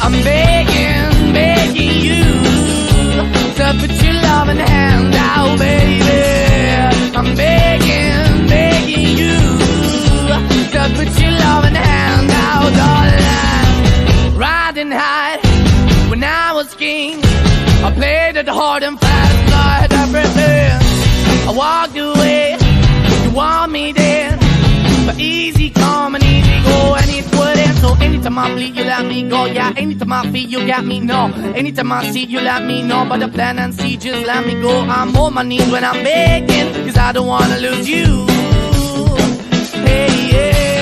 I'm begging, begging you to put your loving hand out, baby. I'm begging, begging you to put your loving hand out, darling. Riding high when I was king, I played it hard and fast, I had everything. I walked away, you want me then, but easy come and easy go, and it wouldn't. So anytime I bleed, you let me go. Yeah, anytime I feel, you got me, no. Anytime I see, you let me know. But the plan and see, just let me go. I'm on my knees when I'm begging, cause I don't wanna lose you. Hey, yeah.